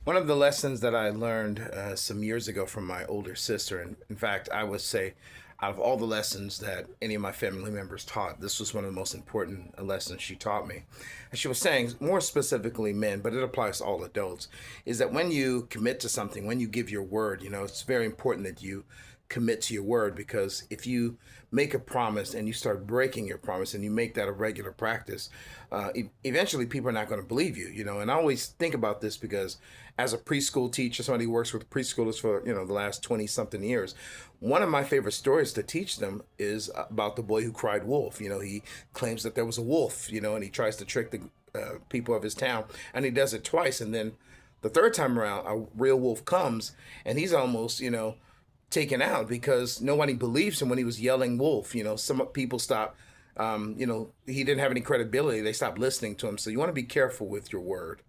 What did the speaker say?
One of the lessons that I learned some years ago from my older sister, and in fact, I would say, out of all the lessons that any of my family members taught, this was one of the most important lessons she taught me. And she was saying, more specifically men, but it applies to all adults, is that when you commit to something, when you give your word, it's very important that you commit to your word, because if you make a promise and you start breaking your promise and you make that a regular practice, eventually people are not going to believe you. And I always think about this because as a preschool teacher, somebody who works with preschoolers for the last 20 something years, one of my favorite stories to teach them is about the boy who cried wolf. He claims that there was a wolf, and he tries to trick the people of his town, and he does it twice, and then the third time around a real wolf comes, and he's almost taken out because nobody believes him when he was yelling wolf. Some people stop, he didn't have any credibility. They stopped listening to him. So you want to be careful with your word.